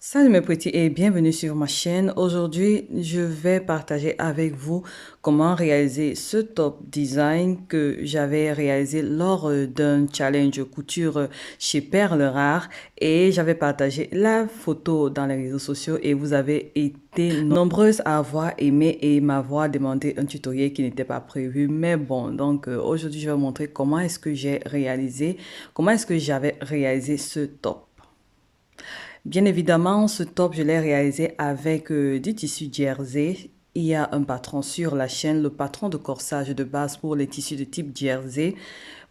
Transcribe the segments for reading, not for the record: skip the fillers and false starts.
Salut mes petits et bienvenue sur ma chaîne. Aujourd'hui, je vais partager avec vous comment réaliser ce top design que j'avais réalisé lors d'un challenge couture chez Perle Rare et j'avais partagé la photo dans les réseaux sociaux et vous avez été nombreuses à avoir aimé et m'avoir demandé un tutoriel qui n'était pas prévu. Mais bon, donc aujourd'hui, je vais vous montrer comment est-ce que comment est-ce que j'avais réalisé ce top. Bien évidemment, ce top, je l'ai réalisé avec du tissu jersey. Il y a un patron sur la chaîne, le patron de corsage de base pour les tissus de type jersey.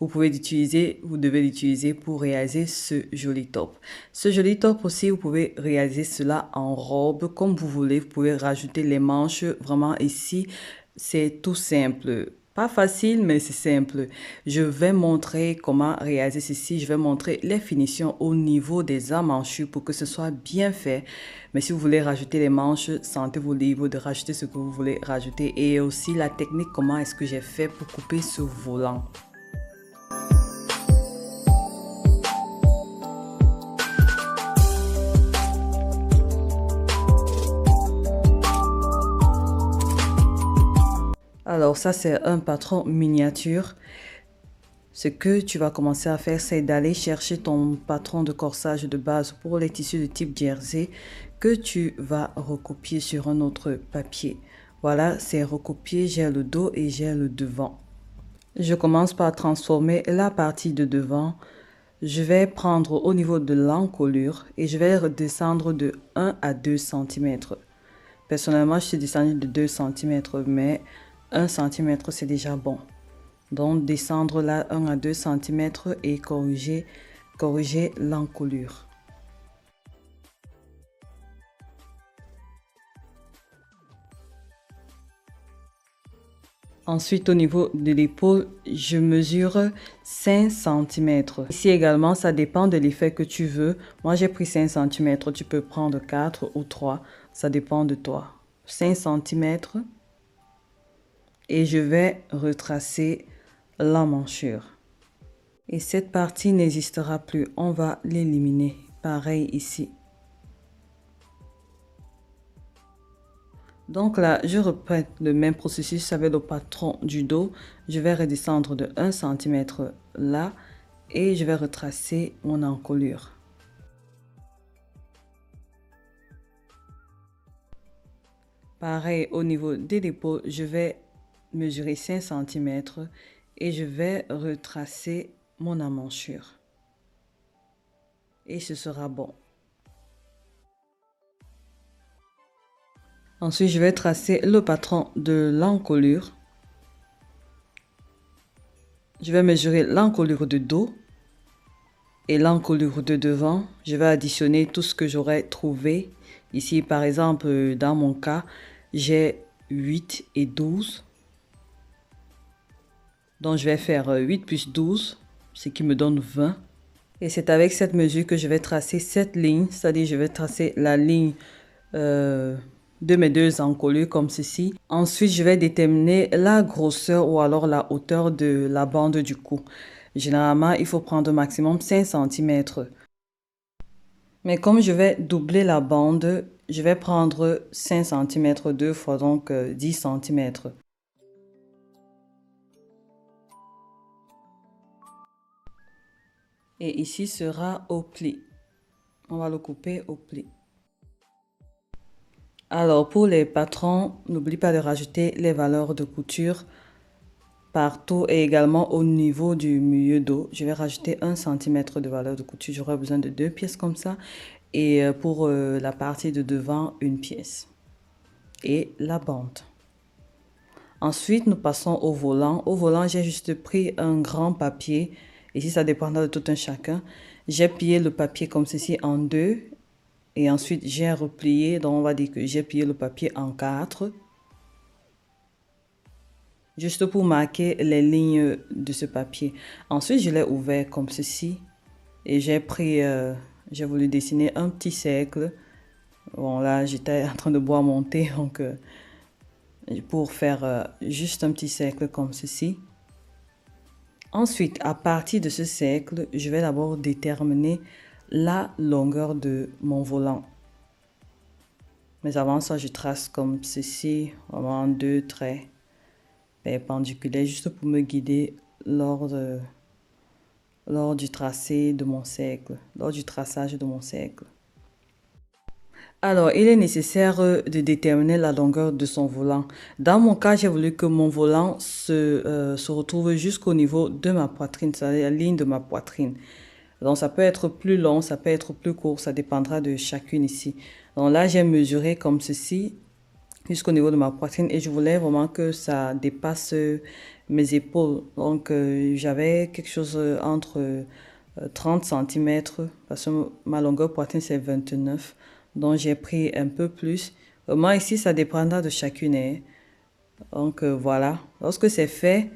Vous devez l'utiliser pour réaliser ce joli top. Ce joli top aussi, vous pouvez réaliser cela en robe comme vous voulez. Vous pouvez rajouter les manches. Vraiment ici, c'est tout simple. Pas facile, mais c'est simple. Je vais montrer comment réaliser ceci. Je vais montrer les finitions au niveau des emmanchures pour que ce soit bien fait. Mais si vous voulez rajouter les manches, sentez-vous libre de rajouter ce que vous voulez rajouter. Et aussi la technique, comment est-ce que j'ai fait pour couper ce volant. Alors ça, c'est un patron miniature. Ce que tu vas commencer à faire, c'est d'aller chercher ton patron de corsage de base pour les tissus de type jersey que tu vas recopier sur un autre papier. Voilà, c'est recopié, j'ai le dos et j'ai le devant. Je commence par transformer la partie de devant. Je vais prendre au niveau de l'encolure et je vais redescendre de 1 à 2 cm. Personnellement, je suis descendue de 2 cm, mais 1 cm, c'est déjà bon. Donc, descendre là 1 à 2 cm et corriger l'encolure. Ensuite, au niveau de l'épaule, je mesure 5 cm. Ici également, ça dépend de l'effet que tu veux. Moi, j'ai pris 5 cm. Tu peux prendre 4 ou 3. Ça dépend de toi. 5 cm. Et je vais retracer l'emmanchure. Et cette partie n'existera plus. On va l'éliminer. Pareil ici. Donc là, je reprends le même processus avec le patron du dos. Je vais redescendre de 1 cm là et je vais retracer mon encolure. Pareil, au niveau de l'épaule, je vais mesurer 5 cm et je vais retracer mon emmanchure. Et ce sera bon. Ensuite, je vais tracer le patron de l'encolure. Je vais mesurer l'encolure de dos et l'encolure de devant. Je vais additionner tout ce que j'aurais trouvé. Ici, par exemple, dans mon cas, j'ai 8 et 12. Donc, je vais faire 8 plus 12, ce qui me donne 20. Et c'est avec cette mesure que je vais tracer cette ligne, c'est-à-dire je vais tracer la ligne de mes deux encolures comme ceci. Ensuite, je vais déterminer la grosseur ou alors la hauteur de la bande du cou. Généralement, il faut prendre au maximum 5 cm. Mais comme je vais doubler la bande, je vais prendre 5 cm deux fois, donc 10 cm. Et ici sera au pli. On va le couper au pli. Alors, pour les patrons, n'oublie pas de rajouter les valeurs de couture partout et également au niveau du milieu dos. Je vais rajouter 1 cm de valeur de couture. J'aurai besoin de 2 pièces comme ça. Et pour la partie de devant, une pièce. Et la bande. Ensuite, nous passons au volant. Au volant, j'ai juste pris un grand papier. Ici, ça dépendra de tout un chacun. J'ai plié le papier comme ceci en deux. Et ensuite, j'ai replié. Donc, on va dire que j'ai plié le papier en 4. Juste pour marquer les lignes de ce papier. Ensuite, je l'ai ouvert comme ceci. Et j'ai voulu dessiner un petit cercle. Bon, là, j'étais en train de boire mon thé. Donc, pour faire juste un petit cercle comme ceci. Ensuite, à partir de ce cercle, je vais d'abord déterminer la longueur de mon volant. Mais avant ça, je trace comme ceci, vraiment deux traits perpendiculaires, juste pour me guider lors du tracé de mon cercle, lors du traçage de mon cercle. Alors, il est nécessaire de déterminer la longueur de son volant. Dans mon cas, j'ai voulu que mon volant se retrouve jusqu'au niveau de ma poitrine, c'est-à-dire la ligne de ma poitrine. Donc, ça peut être plus long, ça peut être plus court, ça dépendra de chacune ici. Donc là, j'ai mesuré comme ceci jusqu'au niveau de ma poitrine et je voulais vraiment que ça dépasse mes épaules. Donc, j'avais quelque chose entre 30 cm parce que ma longueur poitrine, c'est 29. Donc, j'ai pris un peu plus. Moi, ici, ça dépendra de chacune, hein. Donc, voilà. Lorsque c'est fait,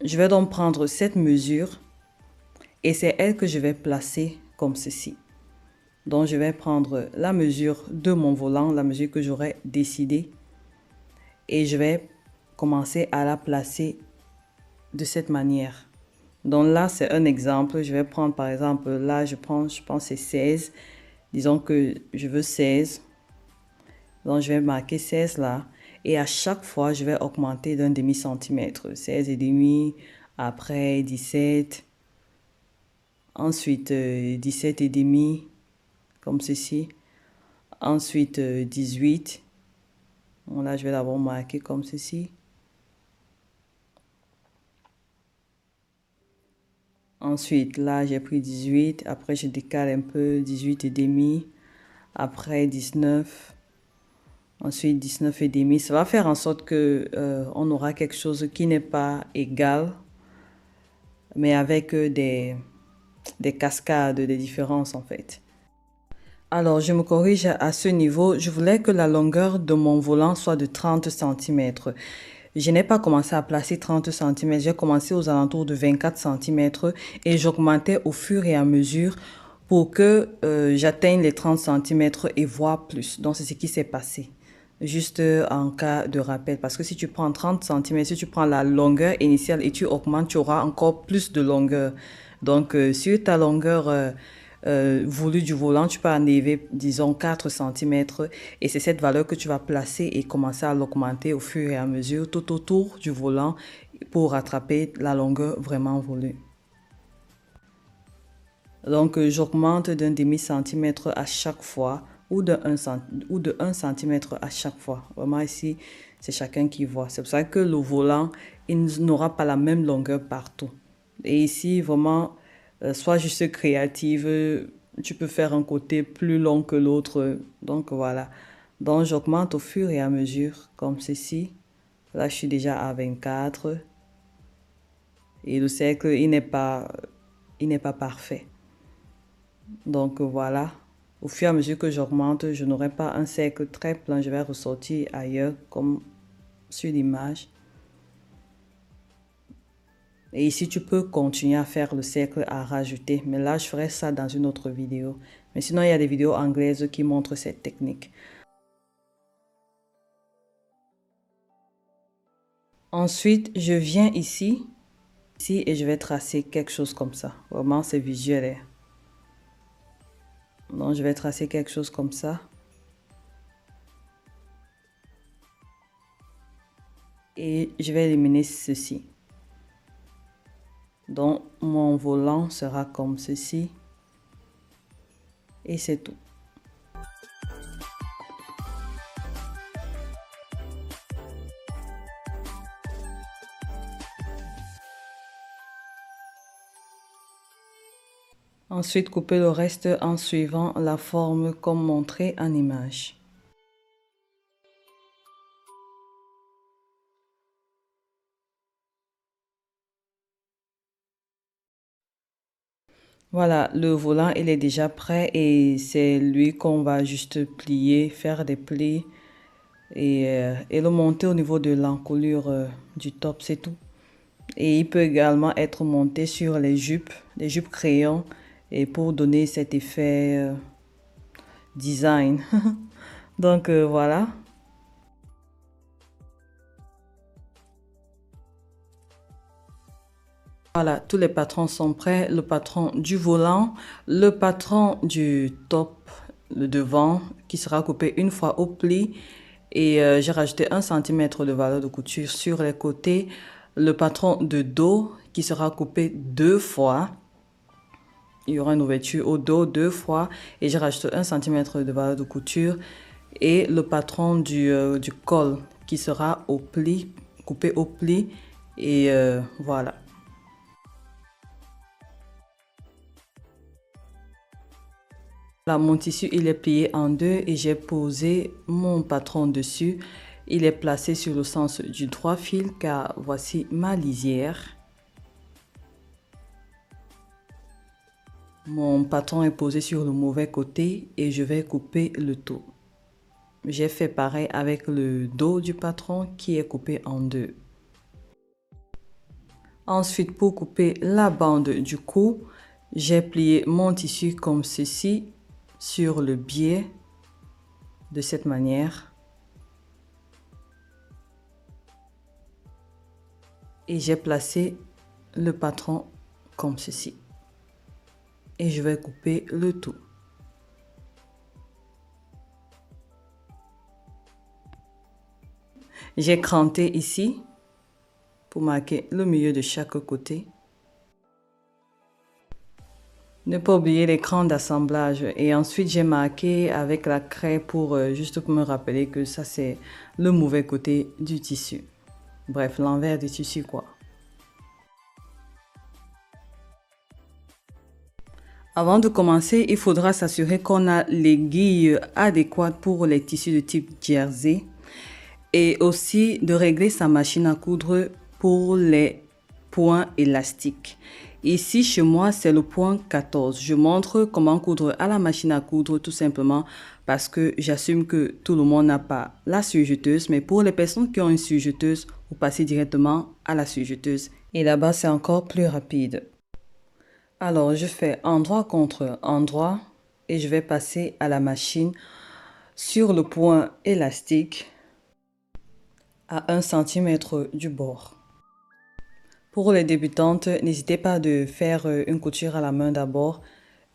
je vais donc prendre cette mesure et c'est elle que je vais placer comme ceci. Donc, je vais prendre la mesure de mon volant, la mesure que j'aurais décidé et je vais commencer à la placer de cette manière. Donc là, c'est un exemple. Je vais prendre par exemple, là, je pense c'est 16. Disons que je veux 16. Donc, je vais marquer 16 là. Et à chaque fois, je vais augmenter d'un demi-centimètre. 16 et demi, après 17. Ensuite, 17 et demi, comme ceci. Ensuite, 18. Bon, là, je vais d'abord marquer comme ceci. Ensuite, là, j'ai pris 18. Après, je décale un peu, 18 et demi. Après, 19. Ensuite, 19 et demi. Ça va faire en sorte que on aura quelque chose qui n'est pas égal, mais avec des cascades, des différences en fait. Alors, je me corrige à ce niveau. Je voulais que la longueur de mon volant soit de 30 cm. Je n'ai pas commencé à placer 30 cm. J'ai commencé aux alentours de 24 cm et j'augmentais au fur et à mesure pour que j'atteigne les 30 cm et voire plus. Donc, c'est ce qui s'est passé. Juste en cas de rappel. Parce que si tu prends 30 cm, si tu prends la longueur initiale et tu augmentes, tu auras encore plus de longueur. Donc, sur ta longueur voulue du volant, tu peux enlever, disons, 4 cm. Et c'est cette valeur que tu vas placer et commencer à l'augmenter au fur et à mesure tout autour du volant pour rattraper la longueur vraiment voulue. Donc, j'augmente d'un demi-centimètre à chaque fois ou de 1 centimètre à chaque fois. Vraiment ici, c'est chacun qui voit. C'est pour ça que le volant, il n'aura pas la même longueur partout. Et ici, vraiment, sois juste créative. Tu peux faire un côté plus long que l'autre. Donc, voilà. Donc, j'augmente au fur et à mesure, comme ceci. Là, je suis déjà à 24. Et le cercle, il n'est pas parfait. Donc voilà, au fur et à mesure que j'augmente, je n'aurai pas un cercle très plein, je vais ressortir ailleurs comme sur l'image. Et ici, tu peux continuer à faire le cercle à rajouter, mais là, je ferai ça dans une autre vidéo. Mais sinon, il y a des vidéos anglaises qui montrent cette technique. Ensuite, je viens ici et je vais tracer quelque chose comme ça. Vraiment, c'est visuel, hein. Donc, je vais tracer quelque chose comme ça. Et je vais éliminer ceci. Donc, mon volant sera comme ceci. Et c'est tout. Ensuite, couper le reste en suivant la forme comme montré en image. Voilà, le volant, il est déjà prêt et c'est lui qu'on va juste plier, faire des plis et le monter au niveau de l'encolure du top, c'est tout. Et il peut également être monté sur les jupes crayons et pour donner cet effet design. Donc voilà. Voilà, tous les patrons sont prêts. Le patron du volant, le patron du top le devant qui sera coupé une fois au pli et j'ai rajouté 1 cm de valeur de couture sur les côtés. Le patron de dos qui sera coupé 2 fois. Il y aura une ouverture au dos 2 fois et j'ai rajouté 1 cm de valeur de couture et le patron du col qui sera au pli, coupé au pli et voilà. Là, mon tissu, il est plié en deux et j'ai posé mon patron dessus. Il est placé sur le sens du droit fil car voici ma lisière. Mon patron est posé sur le mauvais côté et je vais couper le tout. J'ai fait pareil avec le dos du patron qui est coupé en deux. Ensuite, pour couper la bande du cou, j'ai plié mon tissu comme ceci sur le biais de cette manière. Et j'ai placé le patron comme ceci. Et je vais couper le tout. J'ai cranté ici pour marquer le milieu de chaque côté. Ne pas oublier les crans d'assemblage et ensuite j'ai marqué avec la craie pour juste pour me rappeler que ça c'est le mauvais côté du tissu. Bref, l'envers du tissu quoi. Avant de commencer, il faudra s'assurer qu'on a l'aiguille adéquate pour les tissus de type jersey et aussi de régler sa machine à coudre pour les points élastiques. Ici, chez moi, c'est le point 14. Je montre comment coudre à la machine à coudre tout simplement parce que j'assume que tout le monde n'a pas la surjeteuse. Mais pour les personnes qui ont une surjeteuse, vous passez directement à la surjeteuse. Et là-bas, c'est encore plus rapide. Alors, je fais endroit contre endroit et je vais passer à la machine sur le point élastique à 1 cm du bord. Pour les débutantes, n'hésitez pas de faire une couture à la main d'abord,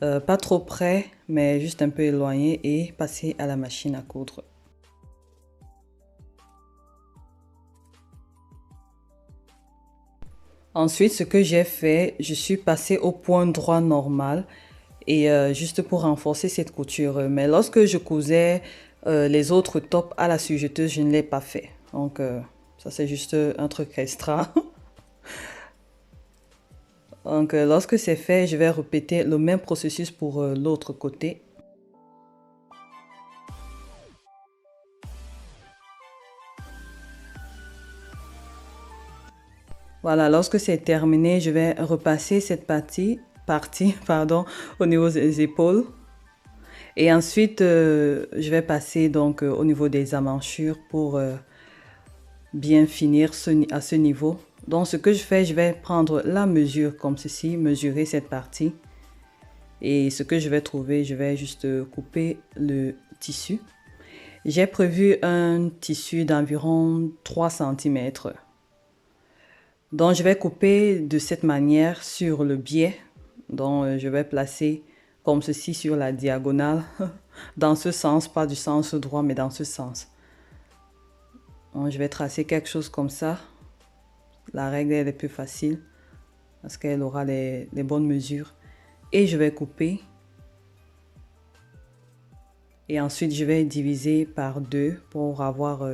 pas trop près, mais juste un peu éloigné et passer à la machine à coudre. Ensuite, ce que j'ai fait, je suis passée au point droit normal et juste pour renforcer cette couture. Mais lorsque je cousais les autres tops à la surjeteuse, je ne l'ai pas fait. Donc, ça c'est juste un truc extra. Donc, lorsque c'est fait, je vais répéter le même processus pour l'autre côté. Voilà, lorsque c'est terminé, je vais repasser cette partie pardon, au niveau des épaules. Et ensuite, je vais passer donc au niveau des emmanchures pour bien finir à ce niveau. Donc, ce que je fais, je vais prendre la mesure comme ceci, mesurer cette partie. Et ce que je vais trouver, je vais juste couper le tissu. J'ai prévu un tissu d'environ 3 cm. Donc, je vais couper de cette manière sur le biais. Donc, je vais placer comme ceci sur la diagonale. Dans ce sens, pas du sens droit, mais dans ce sens. Donc, je vais tracer quelque chose comme ça. La règle elle est plus facile parce qu'elle aura les bonnes mesures. Et je vais couper. Et ensuite, je vais diviser par 2 pour avoir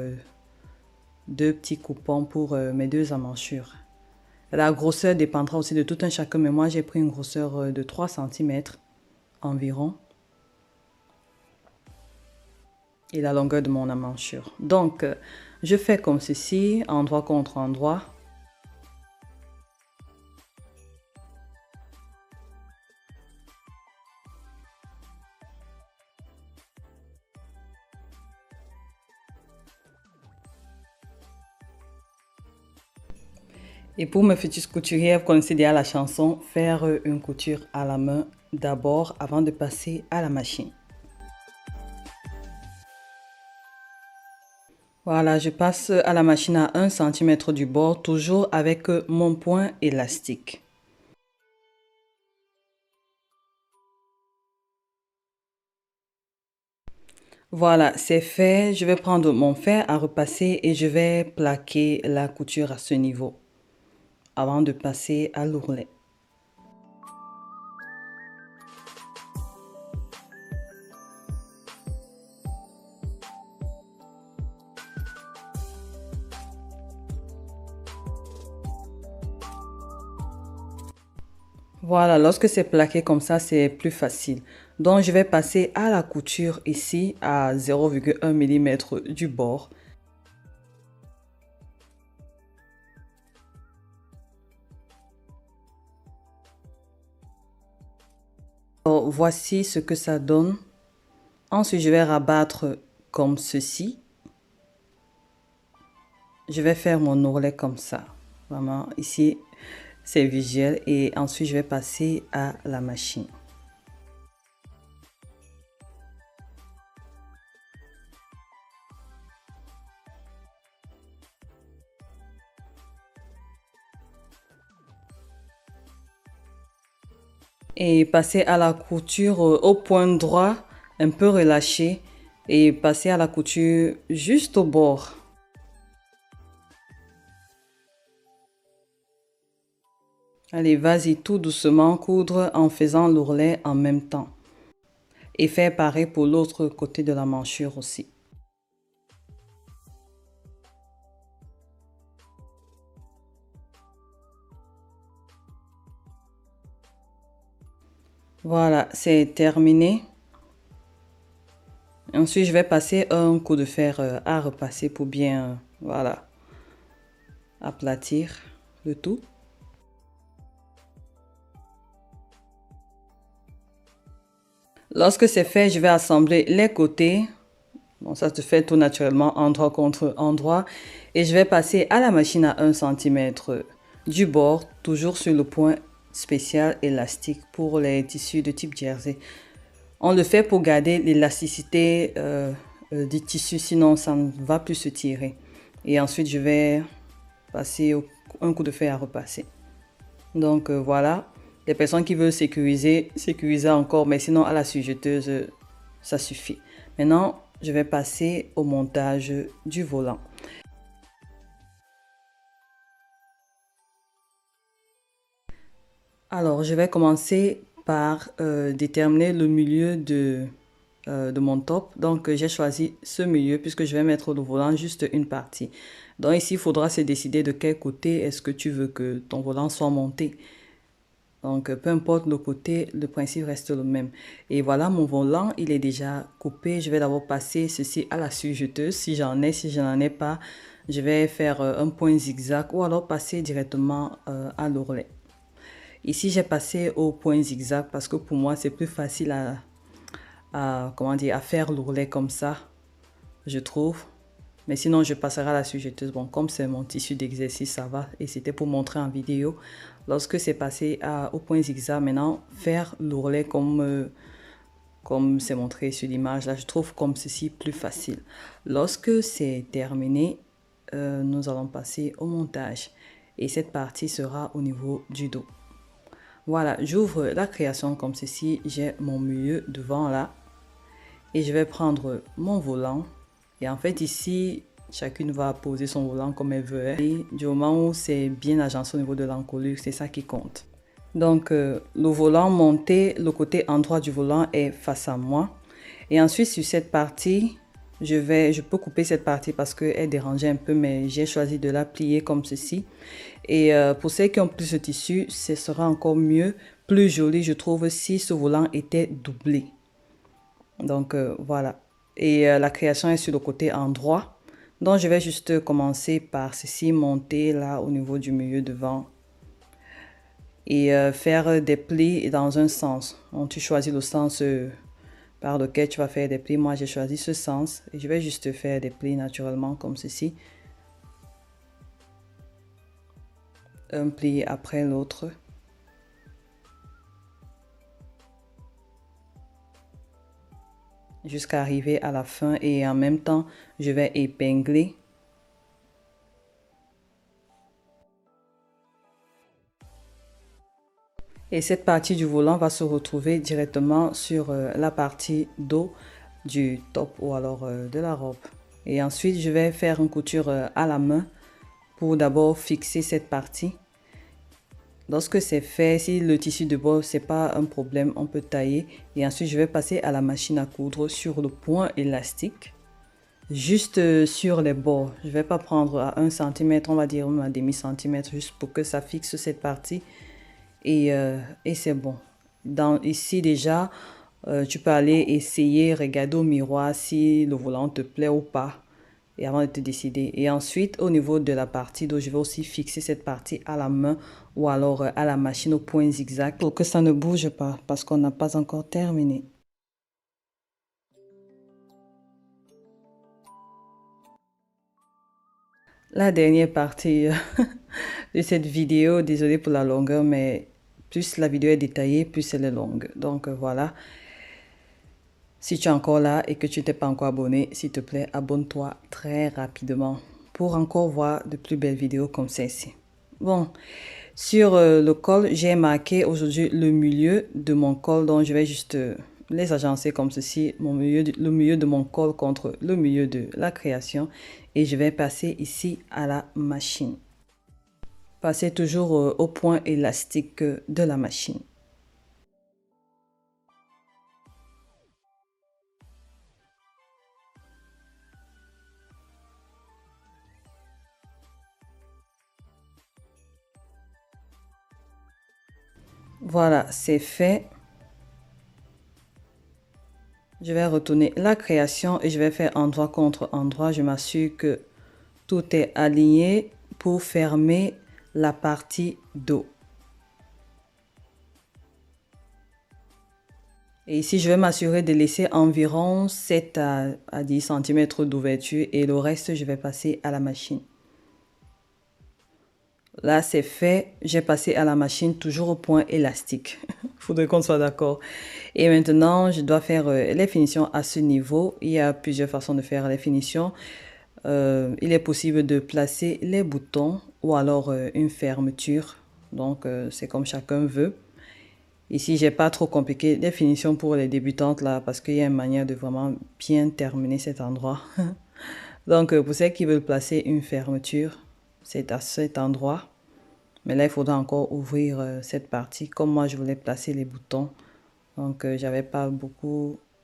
2 petits coupons pour mes 2 emmanchures. La grosseur dépendra aussi de tout un chacun, mais moi j'ai pris une grosseur de 3 cm environ. Et la longueur de mon emmanchure. Donc, je fais comme ceci, endroit contre endroit. Et pour mes futures couturières, vous connaissez déjà la chanson, faire une couture à la main d'abord avant de passer à la machine. Voilà, je passe à la machine à 1 cm du bord, toujours avec mon point élastique. Voilà, c'est fait. Je vais prendre mon fer à repasser et je vais plaquer la couture à ce niveau avant de passer à l'ourlet. Voilà, lorsque c'est plaqué comme ça, c'est plus facile. Donc, je vais passer à la couture ici à 0,1 mm du bord. Alors, voici ce que ça donne. Ensuite, je vais rabattre comme ceci. Je vais faire mon ourlet comme ça. Vraiment, ici, c'est visuel. Et ensuite, je vais passer à la machine. Et passer à la couture au point droit, un peu relâché. Et passer à la couture juste au bord. Allez, vas-y tout doucement coudre en faisant l'ourlet en même temps. Et faire pareil pour l'autre côté de la manchure aussi. Voilà, c'est terminé. Ensuite, je vais passer un coup de fer à repasser pour bien, voilà, aplatir le tout. Lorsque c'est fait, je vais assembler les côtés. Bon, ça se fait tout naturellement, endroit contre endroit. Et je vais passer à la machine à 1 cm du bord, toujours sur le point spécial élastique pour les tissus de type jersey. On le fait pour garder l'élasticité du tissu, sinon ça ne va plus se tirer. Et ensuite, je vais passer un coup de fer à repasser. Donc voilà, les personnes qui veulent sécuriser encore, mais sinon à la sujeteuse, ça suffit. Maintenant, je vais passer au montage du volant. Alors, je vais commencer par déterminer le milieu de mon top. Donc, j'ai choisi ce milieu puisque je vais mettre le volant juste une partie. Donc, ici, il faudra se décider de quel côté est-ce que tu veux que ton volant soit monté. Donc, peu importe le côté, le principe reste le même. Et voilà, mon volant, il est déjà coupé. Je vais d'abord passer ceci à la sujeteuse, si j'en ai. Si je n'en ai pas, je vais faire un point zigzag ou alors passer directement à l'ourlet. Ici, j'ai passé au point zigzag parce que pour moi, c'est plus facile comment dire, à faire l'ourlet comme ça, je trouve. Mais sinon, je passerai à la sujeteuse. Bon, comme c'est mon tissu d'exercice, ça va. Et c'était pour montrer en vidéo. Lorsque c'est passé au point zigzag, maintenant, faire l'ourlet comme c'est montré sur l'image, là, je trouve comme ceci plus facile. Lorsque c'est terminé, nous allons passer au montage. Et cette partie sera au niveau du dos. Voilà, j'ouvre la création comme ceci. J'ai mon milieu devant là. Et je vais prendre mon volant. Et en fait, ici, chacune va poser son volant comme elle veut. Et du moment où c'est bien agencé au niveau de l'encolure, c'est ça qui compte. Donc, le volant monté, le côté endroit du volant est face à moi. Et ensuite, sur cette partie, je peux couper cette partie parce qu'elle dérangeait un peu, mais j'ai choisi de la plier comme ceci. Et pour celles qui ont plus de tissu, ce sera encore mieux, plus joli, je trouve, si ce volant était doublé. Donc, voilà. Et la création est sur le côté endroit. Donc, je vais juste commencer par ceci, monter là au niveau du milieu devant. Et faire des plis dans un sens. Donc, tu choisis le sens par lequel tu vas faire des plis. Moi, j'ai choisi ce sens. Et je vais juste faire des plis naturellement comme ceci. Un pli après l'autre. Jusqu'à arriver à la fin. Et en même temps, je vais épingler. Et cette partie du volant va se retrouver directement sur la partie dos du top ou alors de la robe. Et ensuite, je vais faire une couture à la main pour d'abord fixer cette partie. Lorsque c'est fait, si le tissu de bord, c'est pas un problème, on peut tailler. Et ensuite, je vais passer à la machine à coudre sur le point élastique. Juste sur les bords. Je vais pas prendre à 1 cm, on va dire un demi-centimètre, juste pour que ça fixe cette partie. Et c'est bon. Ici déjà, tu peux aller essayer, regarder au miroir si le volant te plaît ou pas. Et avant de te décider. Et ensuite, au niveau de la partie, donc je vais aussi fixer cette partie à la main ou alors à la machine au point zigzag pour que ça ne bouge pas parce qu'on n'a pas encore terminé. La dernière partie de cette vidéo, désolée pour la longueur, mais plus la vidéo est détaillée, plus elle est longue. Donc voilà. Si tu es encore là et que tu t'es pas encore abonné, s'il te plaît, abonne-toi très rapidement pour encore voir de plus belles vidéos comme celle-ci. Bon, sur le col, j'ai marqué aujourd'hui le milieu de mon col, donc je vais juste les agencer comme ceci, le milieu de mon col contre le milieu de la création et je vais passer ici à la machine. Passer toujours au point élastique de la machine. Voilà, c'est fait. Je vais retourner la création et je vais faire endroit contre endroit. Je m'assure que tout est aligné pour fermer la partie dos. Et ici, je vais m'assurer de laisser environ 7 à 10 cm d'ouverture et le reste, je vais passer à la machine. Là, c'est fait. J'ai passé à la machine toujours au point élastique. Il faudrait qu'on soit d'accord. Et maintenant, je dois faire les finitions à ce niveau. Il y a plusieurs façons de faire les finitions. Il est possible de placer les boutons ou alors une fermeture. Donc, c'est comme chacun veut. Ici, j'ai pas trop compliqué les finitions pour les débutantes là parce qu'il y a une manière de vraiment bien terminer cet endroit. Donc, pour celles qui veulent placer une fermeture, c'est à cet endroit. Mais là, il faudra encore ouvrir cette partie. Comme moi, je voulais placer les boutons. Donc, j'avais pas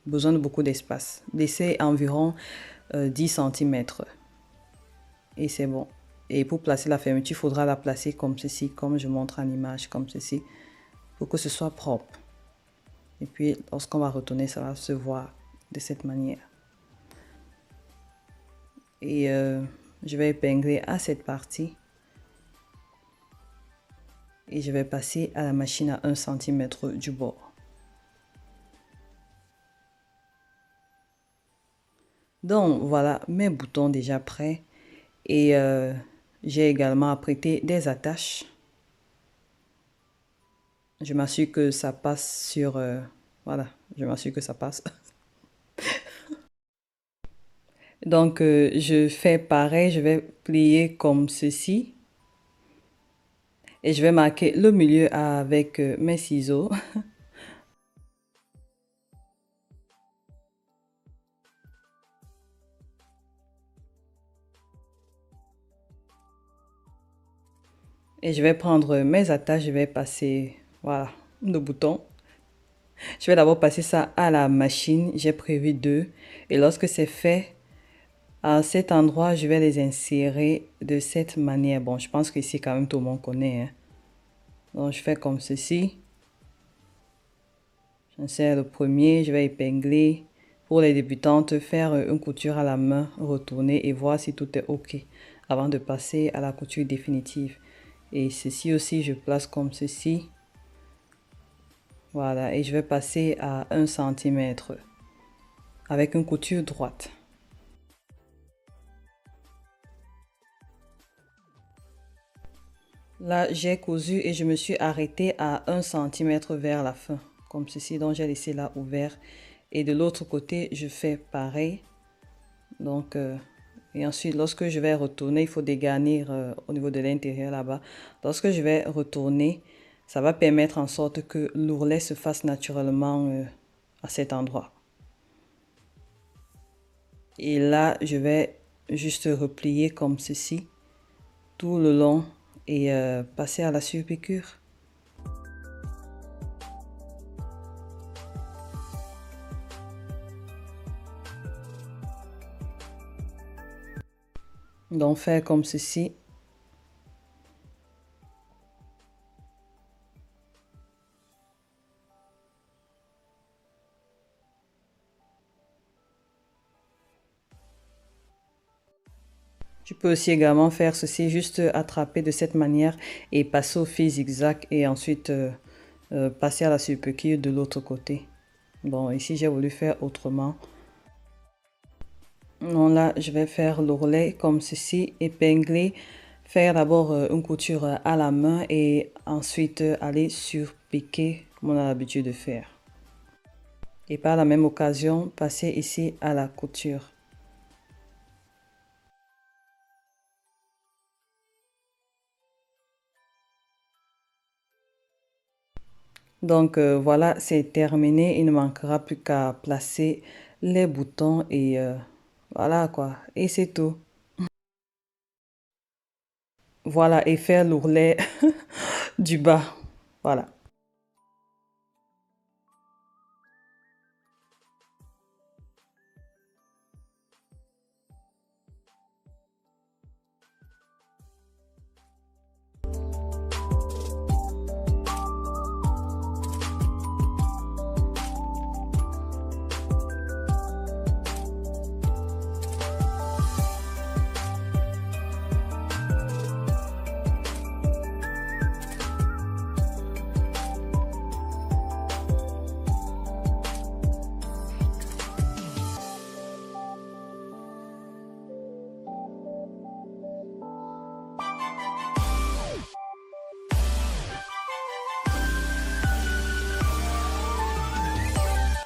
besoin de beaucoup d'espace. Laissez environ 10 cm. Et c'est bon. Et pour placer la fermeture, il faudra la placer comme ceci, comme je montre en image, comme ceci, pour que ce soit propre. Et puis, lorsqu'on va retourner, ça va se voir de cette manière. Et je vais épingler à cette partie. Et je vais passer à la machine à 1 cm du bord. Donc, voilà mes boutons déjà prêts. Et j'ai également apprêté des attaches. Je m'assure que ça passe sur... voilà, je m'assure que ça passe. Donc, je fais pareil, je vais plier comme ceci. Et je vais marquer le milieu avec mes ciseaux. Et je vais prendre mes attaches, je vais passer, voilà, le bouton. Je vais d'abord passer ça à la machine, j'ai prévu 2. Et lorsque c'est fait, à cet endroit, je vais les insérer de cette manière. Bon, je pense qu'ici, quand même, tout le monde connaît. Hein. Donc, je fais comme ceci. J'insère le premier, je vais épingler. Pour les débutantes, faire une couture à la main, retourner et voir si tout est OK avant de passer à la couture définitive. Et ceci aussi, je place comme ceci. Voilà, et je vais passer à 1 cm avec une couture droite. Là, j'ai cousu et je me suis arrêtée à 1 cm vers la fin, comme ceci. Donc, j'ai laissé là ouvert. Et de l'autre côté, je fais pareil. Donc, et ensuite, lorsque je vais retourner, il faut dégarnir au niveau de l'intérieur là-bas. Lorsque je vais retourner, ça va permettre en sorte que l'ourlet se fasse naturellement à cet endroit. Et là, je vais juste replier comme ceci tout le long et passer à la surpiqûre. Donc, faire comme ceci. Tu peux aussi également faire ceci, juste attraper de cette manière et passer au fil zigzag et ensuite passer à la surpiqûre de l'autre côté. Bon, ici j'ai voulu faire autrement. Non, là je vais faire l'ourlet comme ceci, épingler, faire d'abord une couture à la main et ensuite aller surpiquer comme on a l'habitude de faire. Et par la même occasion, passer ici à la couture. Donc voilà, c'est terminé. Il ne manquera plus qu'à placer les boutons et voilà quoi. Et c'est tout. Voilà, et faire l'ourlet du bas. Voilà.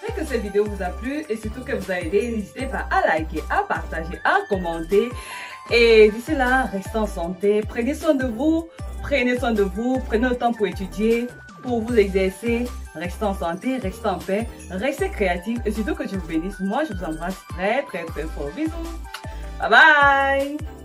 J'espère que cette vidéo vous a plu et surtout que vous a aidé. N'hésitez pas à liker, à partager, à commenter. Et d'ici là, restez en santé. Prenez soin de vous. Prenez soin de vous. Prenez le temps pour étudier, pour vous exercer. Restez en santé, restez en paix, restez créatifs et surtout que je vous bénisse. Moi, je vous embrasse très, très, très fort. Bisous. Bye bye.